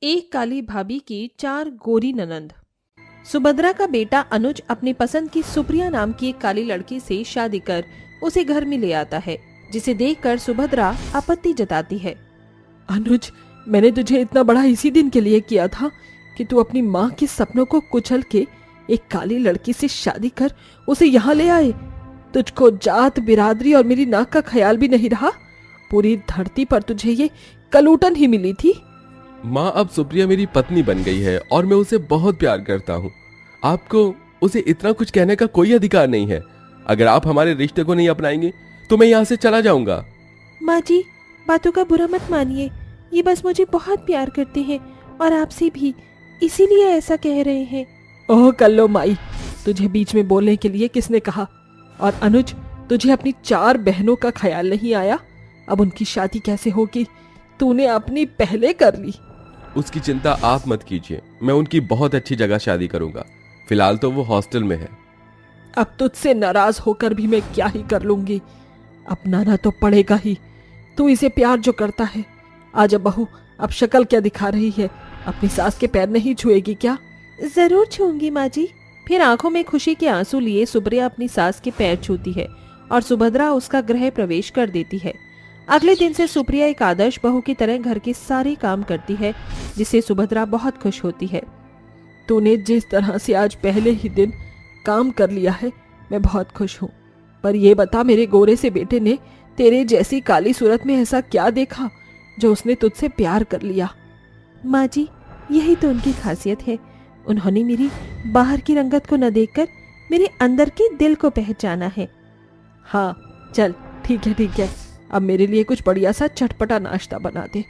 एक काली भाभी की 4 गोरी ननंद। सुभद्रा का बेटा अनुज अपनी पसंद की सुप्रिया नाम की एक काली लड़की से शादी कर उसे घर में ले आता है, जिसे देखकर सुभद्रा आपत्ति जताती है। अनुज, मैंने तुझे इतना बड़ा इसी दिन के लिए किया था कि तू अपनी माँ के सपनों को कुचल के एक काली लड़की से शादी कर उसे यहाँ ले आए। तुझको जात बिरादरी और मेरी नाक का ख्याल भी नहीं रहा। पूरी धरती पर तुझे ये कलूटन ही मिली थी। माँ, अब सुप्रिया मेरी पत्नी बन गई है और मैं उसे बहुत प्यार करता हूँ। आपको उसे इतना कुछ कहने का कोई अधिकार नहीं है। अगर आप हमारे रिश्ते को नहीं अपनाएंगे तो मैं यहाँ से चला जाऊंगा। माँ जी, बातों का बुरा मत मानिए। ये बस मुझे बहुत प्यार करते हैं और आपसे भी, इसीलिए ऐसा कह रहे हैं। ओह कल्लो माई, तुझे बीच में बोलने के लिए किसने कहा? और अनुज, तुझे अपनी 4 बहनों का ख्याल नहीं आया? अब उनकी शादी कैसे होगी? तूने अपनी पहले कर ली। उसकी चिंता आप मत कीजिए, मैं उनकी बहुत अच्छी जगह शादी करूंगा। फिलहाल तो वो हॉस्टल में है। अब तुझसे नाराज होकर भी मैं क्या ही कर लूंगी। अपनाना तो पड़ेगा ही। तू इसे प्यार जो करता है। आजा बहू, अब शक्ल क्या दिखा रही है? अपनी सास के पैर नहीं छुएगी क्या? जरूर छूंगी माँ जी। फिर आंखों में खुशी के आंसू लिए सुप्रिया अपनी सास के पैर छूती है और सुभद्रा उसका गृह प्रवेश कर देती है। अगले दिन से सुप्रिया एक आदर्श बहू की तरह घर के सारे काम करती है, जिससे सुभद्रा बहुत खुश होती है। तूने जिस तरह से आज पहले ही दिन काम कर लिया है, मैं बहुत खुश हूँ। पर ये बता, मेरे गोरे से बेटे ने तेरे जैसी काली सूरत में ऐसा क्या देखा जो उसने तुझसे प्यार कर लिया? माँ जी, यही तो उनकी खासियत है। उन्होंने मेरी बाहर की रंगत को न देखकर मेरे अंदर के दिल को पहचाना है। हाँ चल, ठीक है। अब मेरे लिए कुछ बढ़िया सा चटपटा नाश्ता बना दे।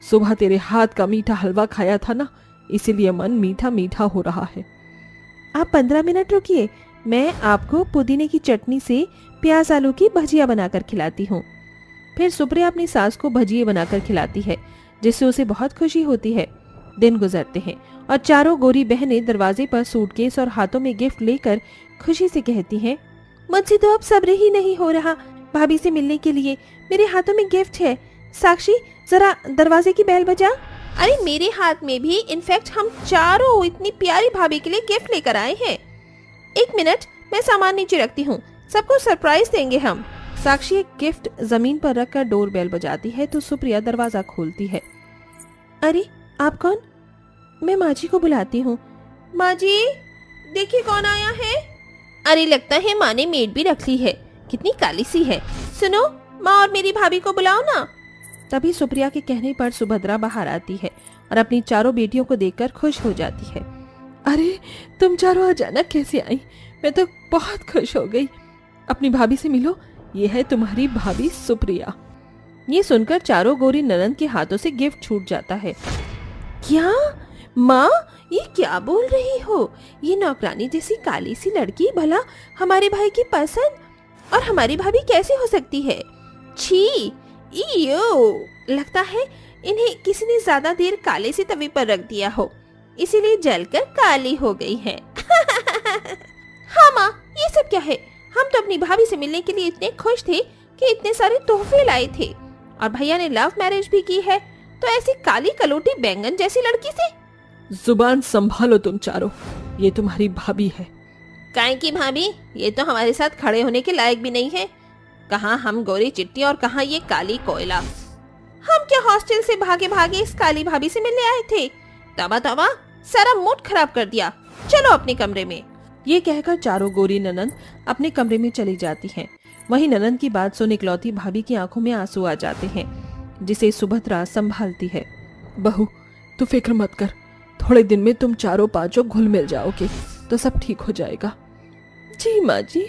सुबह तेरे हाथ का मीठा हलवा खाया था ना, इसीलिए मन मीठा मीठा हो रहा है। आप 15 मिनट रुकिए, मैं आपको पुदीने की चटनी से प्याज आलू की भजिया बनाकर खिलाती हूँ। फिर सुप्रिया अपनी सास को भजिए बनाकर खिलाती है, जिससे उसे बहुत खुशी होती है। दिन गुजरते हैं और चारों गोरी बहनें दरवाजे पर सूटकेस और हाथों में गिफ्ट लेकर खुशी से कहती हैं, मुझसे तो अब सब्र ही नहीं हो रहा भाभी से मिलने के लिए। मेरे हाथों में गिफ्ट है। साक्षी, जरा दरवाजे की बेल बजा। अरे मेरे हाथ में भी। इनफैक्ट हम चारों इतनी प्यारी भाभी के लिए गिफ्ट लेकर आए हैं। 1 मिनट, मैं सामान नीचे रखती हूँ, सबको सरप्राइज देंगे हम। साक्षी एक गिफ्ट जमीन पर रखकर डोर बेल बजाती है तो सुप्रिया दरवाजा खोलती है। अरे आप कौन? मैं माँ जी को बुलाती हूँ। माँ जी, देखिए कौन आया है। अरे लगता है माँ ने मेड भी रख ली है। कितनी काली सी है। सुनो, माँ और मेरी भाभी को बुलाओ ना। तभी सुप्रिया के कहने पर सुभद्रा बाहर आती है और अपनी चारों बेटियों को देखकर खुश हो जाती है। अरे तुम चारों अचानक कैसे आई? मैं तो बहुत खुश हो गई। अपनी भाभी से मिलो, ये है तुम्हारी भाभी सुप्रिया। ये सुनकर चारों गोरी ननंद के हाथों से गिफ्ट छूट जाता है। क्या माँ, ये क्या बोल रही हो? ये नौकरानी जैसी काली सी लड़की भला हमारे भाई की पसंद और हमारी भाभी कैसे हो सकती है? छी, इयो, लगता है इन्हें किसी ने ज्यादा देर काले से तवे पर रख दिया हो, इसीलिए जलकर काली हो गई है। हाँ माँ, ये सब क्या है? हम तो अपनी भाभी से मिलने के लिए इतने खुश थे कि इतने सारे तोहफे लाए थे, और भैया ने लव मैरिज भी की है, तो ऐसी काली कलोटी बैंगन जैसी लड़की से। जुबान संभालो तुम चारों, ये तुम्हारी भाभी है। काहे की भाभी? ये तो हमारे साथ खड़े होने के लायक भी नहीं है। कहाँ हम गोरी चिट्टी और कहाँ ये काली कोयला। हम क्या हॉस्टल से भागे भागे इस काली भाभी से मिलने आए थे? तबा तबा, सारा मूड खराब कर दिया। चलो अपने कमरे में। ये कहकर चारों गोरी ननंद अपने कमरे में चली जाती हैं। वहीं ननंद की बात सुन इकलौती भाभी की आंखों में आंसू आ जाते हैं, जिसे सुभद्रा संभालती है। बहू, तू फिक्र मत कर, थोड़े दिन में तुम चारों पांचों घुल मिल जाओगे तो सब ठीक हो जाएगा। जी माँ जी।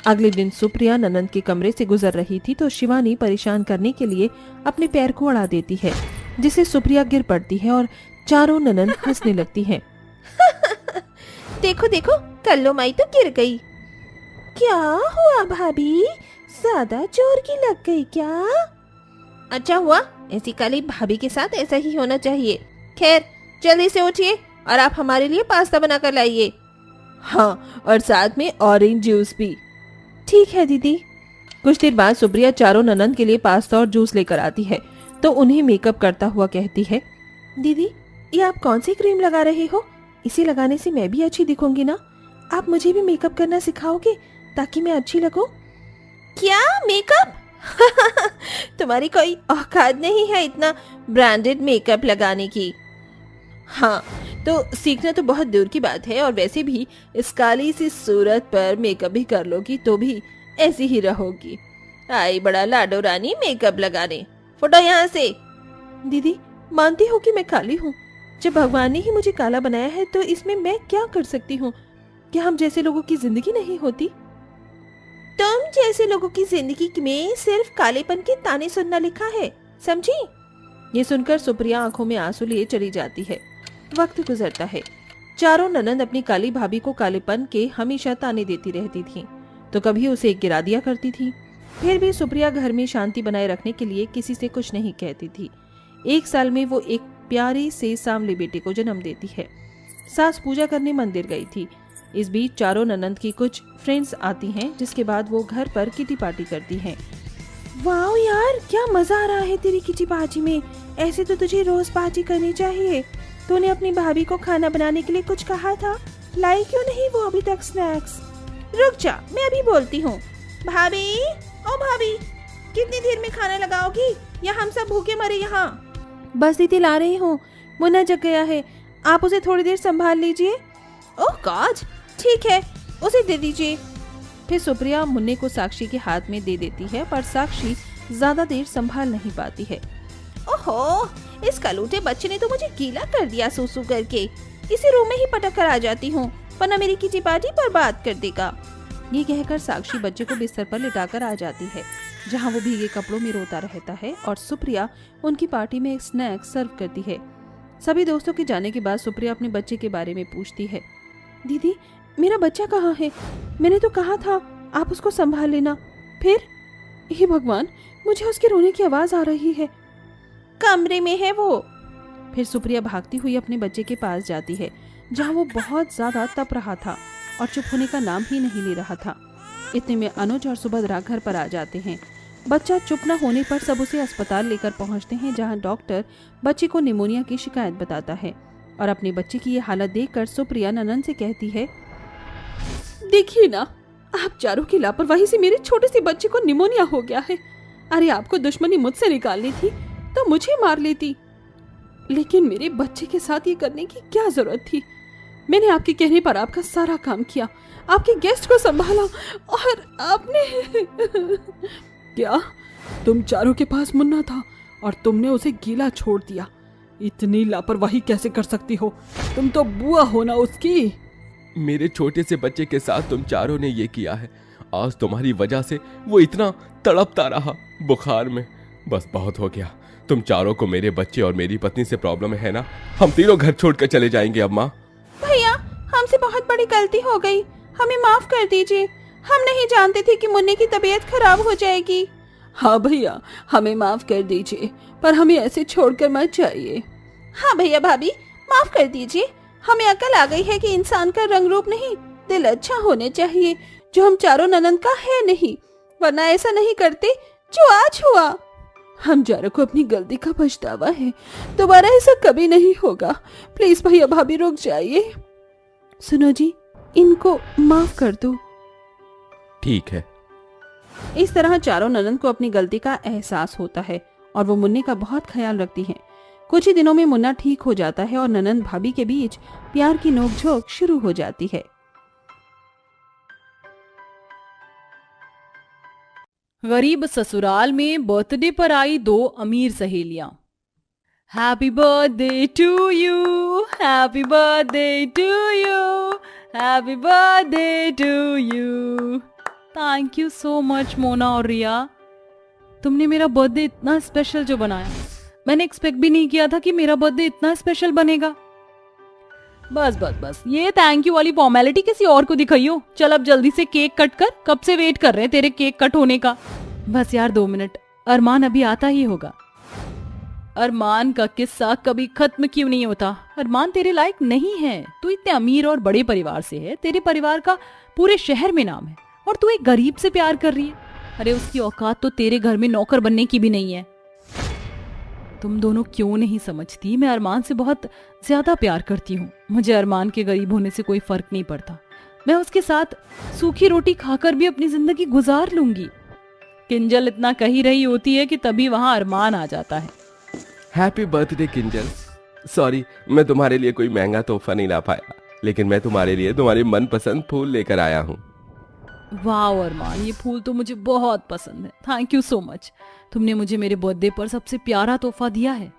अगले दिन सुप्रिया ननंद के कमरे से गुजर रही थी तो शिवानी परेशान करने के लिए अपने पैर को अड़ा देती है, जिससे सुप्रिया गिर पड़ती है और चारों ननंद हंसने लगती हैं। देखो देखो, कल्लो माई तो गिर गई। क्या हुआ भाभी? ज्यादा जोर की लग गई क्या? अच्छा हुआ, ऐसी काली भाभी के साथ ऐसा ही होना चाहिए। खैर, जल्दी से उठिए और आप हमारे लिए पास्ता बना कर लाइए। हाँ, और साथ में ऑरेंज जूस भी। ठीक है दीदी। कुछ देर बाद सुप्रिया चारों ननंद के लिए पास्ता और जूस लेकर आती है तो उन्हें मेकअप करता हुआ कहती है, दीदी ये आप कौन सी क्रीम लगा रहे हो? इसे लगाने से मैं भी अच्छी दिखूंगी ना? आप मुझे भी मेकअप करना सिखाओगे ताकि मैं अच्छी लगूं? क्या मेकअप? तुम्हारी कोई औकात नहीं है इतना ब्रांडेड मेकअप लगाने की। हाँ, तो सीखना तो बहुत दूर की बात है, और वैसे भी इस काली सी सूरत पर मेकअप भी कर लोगी तो भी ऐसी ही रहोगी। आई बड़ा लाडो रानी मेकअप लगाने, फुटो यहाँ से। दीदी, मानती हो कि मैं काली हूँ? जब भगवान ने ही मुझे काला बनाया है तो इसमें मैं क्या कर सकती हूँ? क्या हम जैसे लोगों की जिंदगी नहीं होती? तुम जैसे लोगों की जिंदगी में सिर्फ कालेपन के ताने सुनना लिखा है, समझी? ये सुनकर सुप्रिया आंखों में आंसू लिए चली जाती है। वक्त गुजरता है। चारों ननंद अपनी काली भाभी को कालेपन के हमेशा ताने देती रहती थीं, तो कभी उसे गिरा दिया करती थी। फिर भी सुप्रिया घर में शांति बनाए रखने के लिए किसी से कुछ नहीं कहती थी। 1 साल में वो एक प्यारे से सांवले बेटे को जन्म देती है। सास पूजा करने मंदिर गई थी। इस बीच चारों ननंद की कुछ फ्रेंड्स आती हैं, जिसके बाद वो घर पर किटी पार्टी करती हैं। वाह यार, क्या मजा आ रहा है तेरी किटी पार्टी में। ऐसे तो तुझे रोज पार्टी करनी चाहिए। तूने अपनी भाभी को खाना बनाने के लिए कुछ कहा था, लाई क्यों नहीं वो अभी तक स्नैक्स? रुक जा, मैं अभी बोलती हूँ। भाभी, ओ भाभी, कितनी देर में खाना लगाओगी या हम सब भूखे मरे यहाँ? बस दीदी ला रही हूँ। मुन्ना जग गया है, आप उसे थोड़ी देर संभाल लीजिए। ओह गॉड, ठीक है, उसे दे दीजिए। फिर सुप्रिया मुन्ने को साक्षी के हाथ में दे देती है, पर साक्षी ज्यादा देर संभाल नहीं पाती है। ओहो, इस कलूटे बच्चे ने तो मुझे गीला कर दिया सूसू करके। इसी रूम में ही पटक कर आ जाती हूँ, वरना मेरी किटी पार्टी बर्बाद कर देगा। ये कहकर साक्षी बच्चे को बिस्तर पर लिटाकर आ जाती है, जहाँ वो भीगे कपड़ों में रोता रहता है, और सुप्रिया उनकी पार्टी में एक स्नैक सर्व करती है। सभी दोस्तों के जाने के बाद सुप्रिया अपने बच्चे के बारे में पूछती है। दीदी, मेरा बच्चा कहाँ है? मैंने तो कहा था आप उसको संभाल लेना। फिर? हे भगवान, मुझे उसके रोने की आवाज आ रही है। कमरे में है वो। फिर सुप्रिया भागती हुई अपने बच्चे के पास जाती है, जहाँ वो बहुत ज्यादा तप रहा था और चुप होने का नाम ही नहीं ले रहा था। इतने में अनुज और सुभद्रा घर पर आ जाते हैं। बच्चा चुप न होने पर सब उसे अस्पताल लेकर पहुंचते हैं, जहां डॉक्टर बच्चे को निमोनिया की शिकायत बताता है। और अपने बच्चे की ये हालत देखकर सुप्रिया ननन से कहती है, देखिए ना, आप चारों की लापरवाही से मेरे छोटे से बच्चे को निमोनिया हो गया है। अरे आपको दुश्मनी मुझसे निकालनी थी तो मुझे मार लेती, लेकिन मेरे बच्चे के साथ ये करने की क्या जरूरत थी? मैंने आपके कहने पर आपका सारा काम किया, आपके गेस्ट को संभाला, और आपने क्या तुम चारों के पास मुन्ना था और तुमने उसे गीला छोड़ दिया? इतनी लापरवाही कैसे कर सकती हो? तुम तो बुआ हो ना उसकी। मेरे छोटे से बच्चे के साथ तुम चारों ने ये किया है। आज तुम्हारी वजह से वो इतना तड़पता रहा बुखार में। बस बहुत हो गया। तुम चारों को मेरे बच्चे और मेरी पत्नी से प्रॉब्लम है ना? हम तीनों घर छोड़कर चले जाएंगे। अब माँ, भैया, हमसे बहुत बड़ी गलती हो गई, हमें माफ कर दीजिए। हम नहीं जानते थे कि मुन्ने की तबीयत खराब हो जाएगी। हाँ भैया, हमें माफ कर दीजिए, पर हमें ऐसे छोड़कर मत जाइए। हाँ भैया भाभी, माफ कर दीजिए। हमें अकल आ गई है कि इंसान का रंग रूप नहीं, दिल अच्छा होने चाहिए, जो हम चारों ननंद का है नहीं, वरना ऐसा नहीं करते जो आज हुआ। हम चारों को अपनी गलती का पछतावा है, दोबारा ऐसा कभी नहीं होगा। प्लीज भैया भाभी रुक जाइए। सुनो जी, इनको माफ कर दो। ठीक है। इस तरह चारों ननंद को अपनी गलती का एहसास होता है और वो मुन्ने का बहुत ख्याल रखती हैं। कुछ ही दिनों में मुन्ना ठीक हो जाता है और ननंद भाभी के बीच प्यार की नोकझोंक शुरू हो जाती है। गरीब ससुराल में बर्थडे पर आई 2 अमीर सहेलियां। Happy birthday to you, happy birthday to you, happy birthday to you. Thank you so much Mona और रिया, तुमने मेरा बर्थडे इतना स्पेशल जो बनाया। मैंने एक्सपेक्ट भी नहीं किया था कि मेरा बर्थडे इतना स्पेशल बनेगा। बस बस बस, ये थैंक यू वाली फॉर्मेलिटी किसी और को दिखाइयो। चल अब जल्दी से केक कट कर, कब से वेट कर रहे हैं तेरे केक कट होने का। बस यार 2 मिनट, अरमान अभी आता ही होगा। अरमान का किस्सा कभी खत्म क्यों नहीं होता? अरमान तेरे लायक नहीं है। तू इतने अमीर और बड़े परिवार से है, तेरे परिवार का पूरे शहर में नाम है, और तू एक गरीब से प्यार कर रही है। अरे उसकी औकात तो तेरे घर में नौकर बनने की भी नहीं है। तुम दोनों क्यों नहीं समझती, मैं अरमान से बहुत ज्यादा प्यार करती हूँ। मुझे अरमान के गरीब होने से कोई फर्क नहीं पड़ता। मैं उसके साथ सूखी रोटी खाकर भी अपनी जिंदगी गुजार लूंगी। किंजल इतना कही रही होती है कि तभी वहां अरमान आ जाता है। Happy birthday Kinjal. सॉरी, मैं तुम्हारे लिए कोई महंगा तोहफा नहीं ला पाया, लेकिन मैं तुम्हारे लिए तुम्हारे मनपसंद फूल लेकर आया हूँ। वाह अरमान, ये फूल तो मुझे बहुत पसंद है। Thank you so much. तुमने मुझे मेरे बर्थडे पर सबसे प्यारा तोहफा दिया है।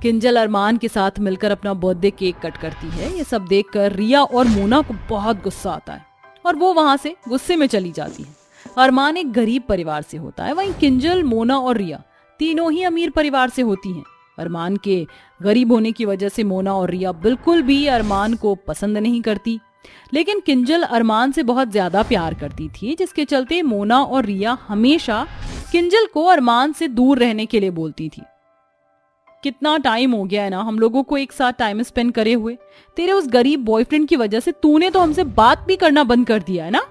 किंजल अरमान के साथ मिलकर अपना बर्थडे केक कट करती है। ये सब देखकर रिया और मोना को बहुत गुस्सा आता है और वो वहां से गुस्से में चली जाती है। अरमान एक गरीब परिवार से होता है, वहीं किंजल, मोना और रिया तीनों ही अमीर परिवार से होती हैं। अरमान के गरीब होने की वजह से मोना और रिया बिल्कुल भी अरमान को पसंद नहीं करती, लेकिन किंजल अरमान से बहुत ज्यादा प्यार करती थी, जिसके चलते मोना और रिया हमेशा किंजल को अरमान से दूर रहने के लिए बोलती थी। कितना टाइम हो गया है ना हम लोगों को एक साथ टाइम स्पेंड करे हुए। तेरे उस गरीब बॉयफ्रेंड की वजह से तूने तो हमसे बात भी करना बंद कर दिया है ना।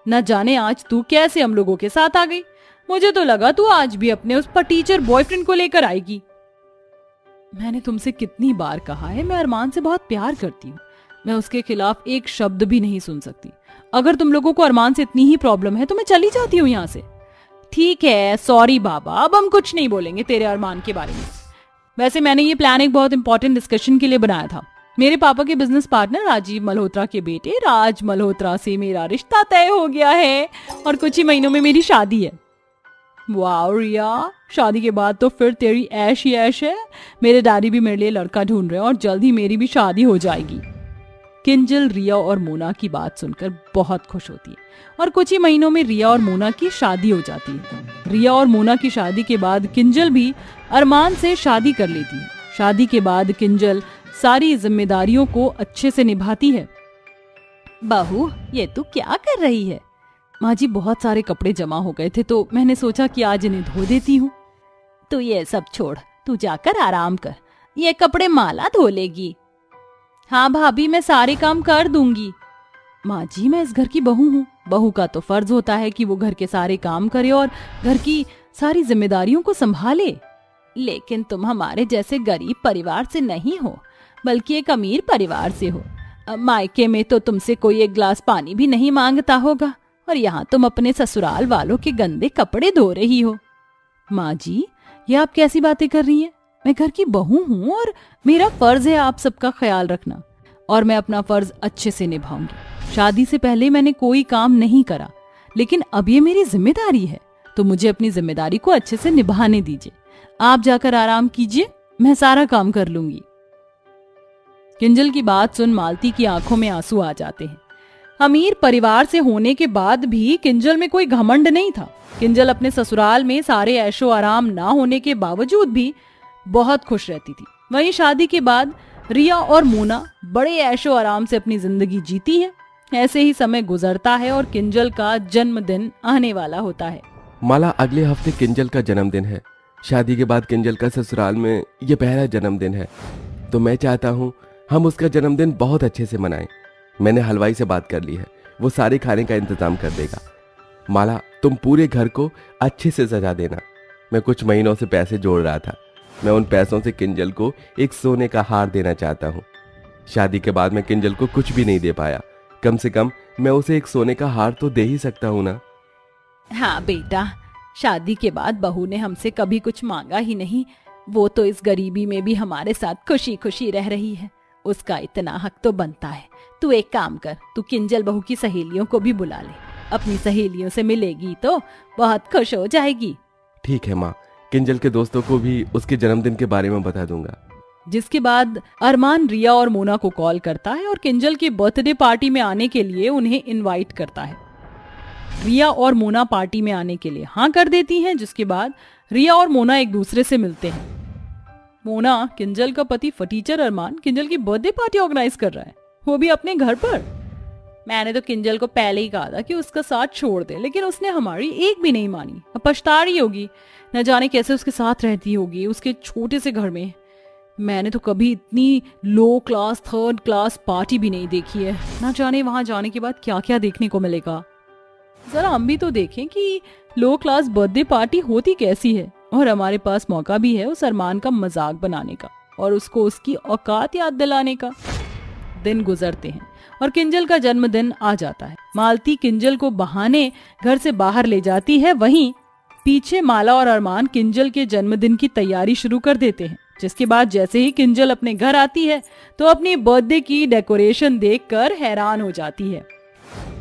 न जाने आज तू कैसे हम लोगों के साथ आ गई। मुझे तो लगा तू आज भी अपने उस पर टीचर बॉयफ्रेंड को लेकर आएगी। मैंने तुमसे कितनी बार कहा है, मैं अरमान से बहुत प्यार करती हूँ। मैं उसके खिलाफ एक शब्द भी नहीं सुन सकती। अगर तुम लोगों को अरमान से इतनी ही प्रॉब्लम है तो मैं चली जाती हूँ यहाँ से। ठीक है, सॉरी बाबा, अब हम कुछ नहीं बोलेंगे तेरे अरमान के बारे में। वैसे मैंने ये प्लान एक बहुत इंपॉर्टेंट डिस्कशन के लिए बनाया था। मेरे पापा के बिजनेस पार्टनर राजीव मल्होत्रा के बेटे राज मल्होत्रा से मेरा रिश्ता तय हो गया है और कुछ ही महीनों में मेरी शादी है। वाह रिया, शादी के बाद तो फिर तेरी ऐश ही ऐश है। मेरे डैडी भी मेरे लिए लड़का ढूंढ रहे हैं और जल्द ही मेरी भी शादी हो जाएगी। किंजल रिया और मोना की बात सुनकर बहुत खुश होती है और कुछ ही महीनों में रिया और मोना की शादी हो जाती है। रिया और मोना की शादी के बाद किंजल भी अरमान से शादी कर लेती है। शादी के बाद किंजल सारी जिम्मेदारियों को अच्छे से निभाती है। बहू, ये तू क्या कर रही है? माँ जी, बहुत सारे कपड़े जमा हो गए थे तो मैंने सोचा कि आज इन्हें धो देती हूँ। तो ये सब छोड़, तू जाकर आराम कर। ये कपड़े माला धो लेगी। हाँ भाभी, मैं सारे काम कर दूंगी। माँ जी, मैं इस घर की बहू हूँ। बहू का तो फर्ज होता है कि वो घर के सारे काम करे और घर की सारी जिम्मेदारियों को संभाले। लेकिन तुम हमारे जैसे गरीब परिवार से नहीं हो, बल्कि एक अमीर परिवार से हो। मायके में तो तुमसे कोई एक गिलास पानी भी नहीं मांगता होगा और यहाँ तुम अपने ससुराल वालों के गंदे कपड़े धो रही हो। माँ जी, ये आप कैसी बातें कर रही हैं? मैं घर की बहू हूँ और मेरा फर्ज है आप सबका ख्याल रखना और मैं अपना फर्ज अच्छे से निभाऊंगी। शादी से पहले मैंने कोई काम नहीं करा, लेकिन अब ये मेरी जिम्मेदारी है, तो मुझे अपनी जिम्मेदारी को अच्छे से निभाने दीजिए। आप जाकर आराम कीजिए, मैं सारा काम कर लूंगी। किंजल की बात सुन मालती की आंखों में आंसू आ जाते हैं। अमीर परिवार से होने के बाद भी किंजल में कोई घमंड नहीं था। किंजल अपने ससुराल में सारे ऐशो आराम ना होने के बावजूद भी बहुत खुश रहती थी। वहीं शादी के बाद रिया और मोना बड़े ऐशो आराम से अपनी जिंदगी जीती हैं। ऐसे ही समय गुजरता है और किंजल का जन्मदिन आने वाला होता है। माला, अगले हफ्ते किंजल का जन्मदिन है। शादी के बाद किंजल का ससुराल में ये पहला जन्मदिन है, तो मैं चाहता हूँ हम उसका जन्मदिन बहुत अच्छे से मनाएं। मैंने हलवाई से बात कर ली है, वो सारे खाने का इंतजाम कर देगा। माला, तुम पूरे घर को अच्छे से सजा देना। मैं कुछ महीनों से पैसे जोड़ रहा था। मैं उन पैसों से किंजल को एक सोने का हार देना चाहता हूँ। शादी के बाद मैं किंजल को कुछ भी नहीं दे पाया, कम से कम मैं उसे एक सोने का हार तो दे ही सकता हूँ ना। हाँ बेटा, शादी के बाद बहू ने हमसे कभी कुछ मांगा ही नहीं। वो तो इस गरीबी में भी हमारे साथ खुशी खुशी रह रही है। उसका इतना हक तो बनता है। तू एक काम कर, तू किंजल बहू की सहेलियों को भी बुला ले। अपनी सहेलियों से मिलेगी तो बहुत खुश हो जाएगी। ठीक है माँ, किंजल के दोस्तों को भी उसके जन्मदिन के बारे में बता दूंगा। जिसके बाद अरमान रिया और मोना को कॉल करता है और किंजल की बर्थडे पार्टी में आने के लिए उन्हें इनवाइट करता है। रिया और मोना पार्टी में आने के लिए हाँ कर देती हैं, जिसके बाद रिया और मोना एक दूसरे से मिलते हैं। मोना, किंजल का पति फटीचर अरमान किंजल की बर्थडे पार्टी ऑर्गेनाइज कर रहा है, वो भी अपने घर पर। मैंने तो किंजल को पहले ही कहा था कि उसका साथ छोड़ दे, लेकिन उसने हमारी एक भी नहीं मानी। अब पछता रही होगी, न जाने कैसे उसके साथ रहती होगी उसके छोटे से घर में। मैंने तो कभी इतनी लो क्लास थर्ड क्लास पार्टी भी नहीं देखी है। न जाने वहां जाने के बाद क्या क्या देखने को मिलेगा। जरा हम भी तो देखें कि लो क्लास बर्थडे पार्टी होती कैसी है। और हमारे पास मौका भी है उस अरमान का मजाक बनाने का और उसको उसकी औकात याद दिलाने का। दिन गुजरते हैं और किंजल का जन्मदिन आ जाता है। मालती किंजल को बहाने घर से बाहर ले जाती है, वहीं पीछे माला और अरमान किंजल के जन्मदिन की तैयारी शुरू कर देते हैं। जिसके बाद जैसे ही किंजल अपने घर आती है तो अपनी बर्थडे की डेकोरेशन देखकर हैरान हो जाती है।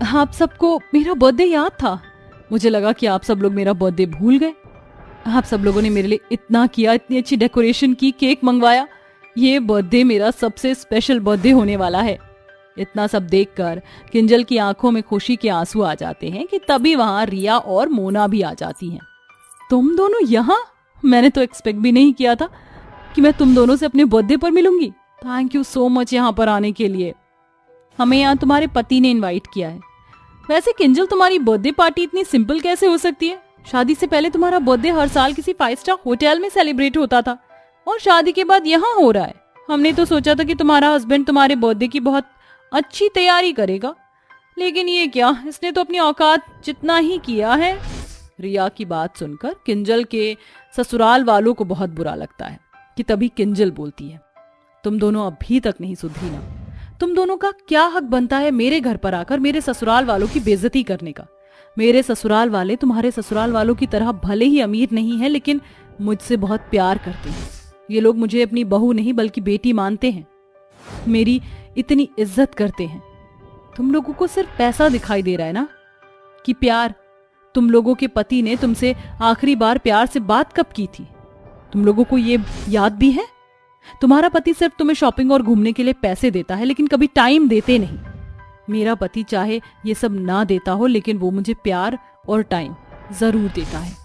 आप सबको मेरा बर्थडे याद था? मुझे लगा कि आप सब लोग मेरा बर्थडे भूल गए। आप सब लोगों ने मेरे लिए इतना किया, इतनी अच्छी डेकोरेशन की, केक मंगवाया। ये बर्थडे मेरा सबसे स्पेशल बर्थडे होने वाला है। इतना सब देखकर किंजल की आंखों में खुशी के आंसू आ जाते हैं कि तभी वहां रिया और मोना भी आ जाती हैं। तुम दोनों यहाँ? मैंने तो एक्सपेक्ट भी नहीं किया था कि मैं तुम दोनों से अपने बर्थडे पर मिलूंगी। थैंक यू सो मच यहाँ पर आने के लिए। हमें यहाँ तुम्हारे पति ने इनवाइट किया है। वैसे किंजल, तुम्हारी बर्थडे पार्टी इतनी सिंपल कैसे हो सकती है? शादी से पहले तुम्हारा बर्थडे हर साल किसी 5 स्टार होटल में सेलिब्रेट होता था और शादी के बाद यहाँ हो रहा है। हमने तो सोचा था कि तुम्हारा हस्बैंड तुम्हारे बर्थडे की बहुत अच्छी तैयारी करेगा, लेकिन ये क्या, इसने तो अपनी औकात जितना ही किया है। रिया की बात सुनकर किंजल के ससुराल वालों को बहुत बुरा लगता है कि तभी किंजल बोलती है, तुम दोनों अभी तक नहीं सुधरी ना? तुम दोनों का क्या हक बनता है मेरे घर पर आकर मेरे ससुराल वालों की बेइज्जती करने का? मेरे ससुराल वाले तुम्हारे ससुराल वालों की तरह भले ही अमीर नहीं है, लेकिन मुझसे बहुत प्यार करते हैं। ये लोग मुझे अपनी बहू नहीं बल्कि बेटी मानते हैं, मेरी इतनी इज्जत करते हैं। तुम लोगों को सिर्फ पैसा दिखाई दे रहा है ना कि प्यार? तुम लोगों के पति ने तुमसे आखिरी बार प्यार से बात कब की थी? तुम लोगों को ये याद भी है? तुम्हारा पति सिर्फ तुम्हें शॉपिंग और घूमने के लिए पैसे देता है, लेकिन कभी टाइम देते नहीं। मेरा पति चाहे ये सब ना देता हो, लेकिन वो मुझे प्यार और टाइम जरूर देता है।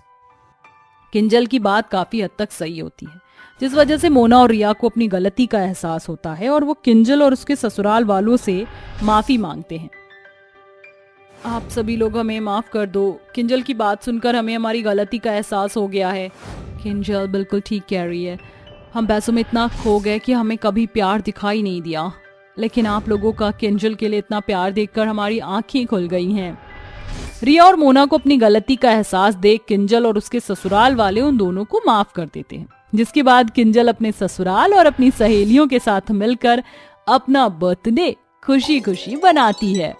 किंजल की बात काफी हद तक सही होती है, जिस वजह से मोना और रिया को अपनी गलती का एहसास होता है और वो किंजल और उसके ससुराल वालों से माफी मांगते हैं। आप सभी लोग हमें माफ कर दो। किंजल की बात सुनकर हमें हमारी गलती का एहसास हो गया है। किंजल बिल्कुल ठीक कह रही है। हम पैसों में इतना खो गए कि हमें कभी प्यार दिखाई नहीं दिया, लेकिन आप लोगों का किंजल के लिए इतना प्यार देखकर हमारी आंखें खुल गई हैं। रिया और मोना को अपनी गलती का एहसास देख किंजल और उसके ससुराल वाले उन दोनों को माफ कर देते हैं, जिसके बाद किंजल अपने ससुराल और अपनी सहेलियों के साथ मिलकर अपना बर्थडे खुशी खुशी बनाती है।